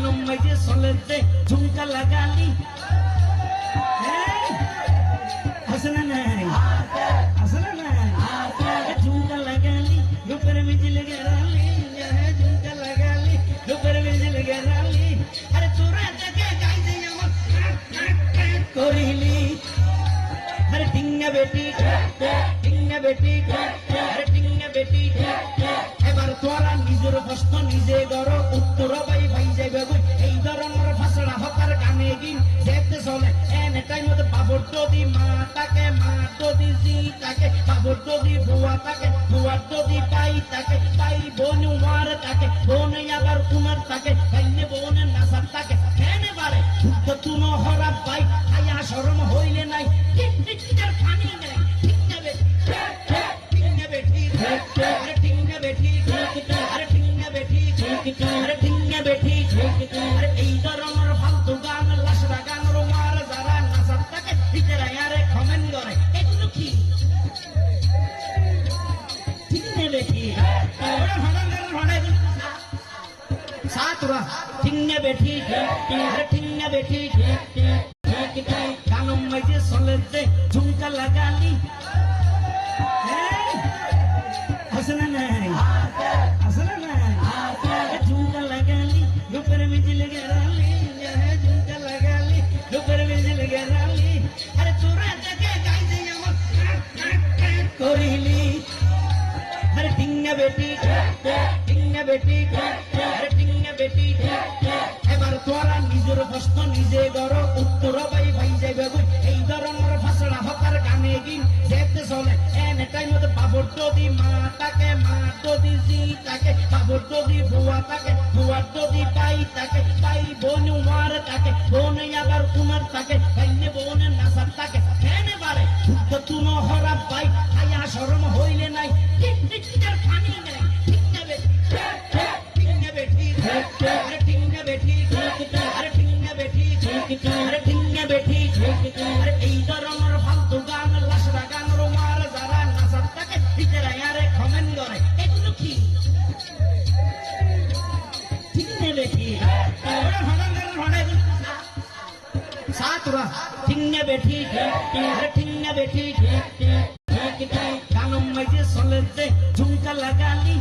কানম মাঝে চলেছে ঝুমকা লাগালি আসলে নাই আসলে নাই ঝুমকা লাগালি রূপের মিজিল গেরালি ঝুমকা লাগালি রূপের মিজিল গেরালি আরে তোরা দেখে গাইছে আমার করিলি আরে টিঙ্গা বেটি আরে টিঙ্গা বেটি এবার তোরা নিজের প্রশ্ন নিজে গড় উত্তর ভাই ভাই যাইবে এই ধরনের ভাষা হকার গানে গিন যেতে চলে এনে টাইম মতো বাবর যদি মা তাকে মা যদি জি তাকে বাবর যদি বুয়া তাকে বুয়ার যদি পাই তাকে পাই বোন উমার তাকে বোন আবার কুমার তাকে ভাইনে বোন নাসার তাকে এনে বারে তো তুনো হরা পাই আয়া শরম হইলে নাই ঠিক ঠিক আর পানি নাই টিঙ্গা বেটি আরে টিঙ্গা বেটি আরে টিঙ্গা বেটি আরে টিঙ্গা বেটি আরে এই ধরনের ফালতু গান লাশরা গান রোমার যারা নাচার থাকে ভিতরে আরে কমেন্ট করে এগুলো কি টিঙ্গা বেটি সাতরা টিঙ্গা বেটি আরে টিঙ্গা বেটি কানম মাঝে চলেছে ঝুমকা লাগালি আসলে নাই আসলে নাই ঝুমকা লাগালি রূপের মিজিল গেরালি ঝুমকা লাগালি রূপের মিজিল গেরালি আরে তোরা দেখে গাইছে আমার করিলি আরে টিঙ্গা বেটি আরে টিঙ্গা বেটি এবার তোরা নিজের প্রশ্ন নিজে গড় উত্তর ভাই ভাই যাইবে এই ধরনের ভাষা হকার গানে গিন যেতে চলে এনে টাইম মতো বাবর যদি মা তাকে মা যদি জি তাকে বাবর যদি বুয়া তাকে বুয়ার যদি পাই তাকে পাই বোন উমার তাকে বোন আবার কুমার তাকে ভাইনে বোন নাসার তাকে এনে বারে তো তুনো হরা পাই আয়া শরম হইলে নাই ঠিক ঠিক আর পানি নাই টিঙ্গা বেটি আরে টিঙ্গা বেটি আরে টিঙ্গা বেটি আরে টিঙ্গা বেটি আরে এই ধরনের ফালতু গান লাশরা গান রোমার যারা নাচার থাকে ভিতরে আরে কমেন্ট করে এগুলো কি টিঙ্গা বেটি সাতরা টিঙ্গা বেটি আরে টিঙ্গা বেটি কানম মাঝে চলেছে ঝুমকা লাগালি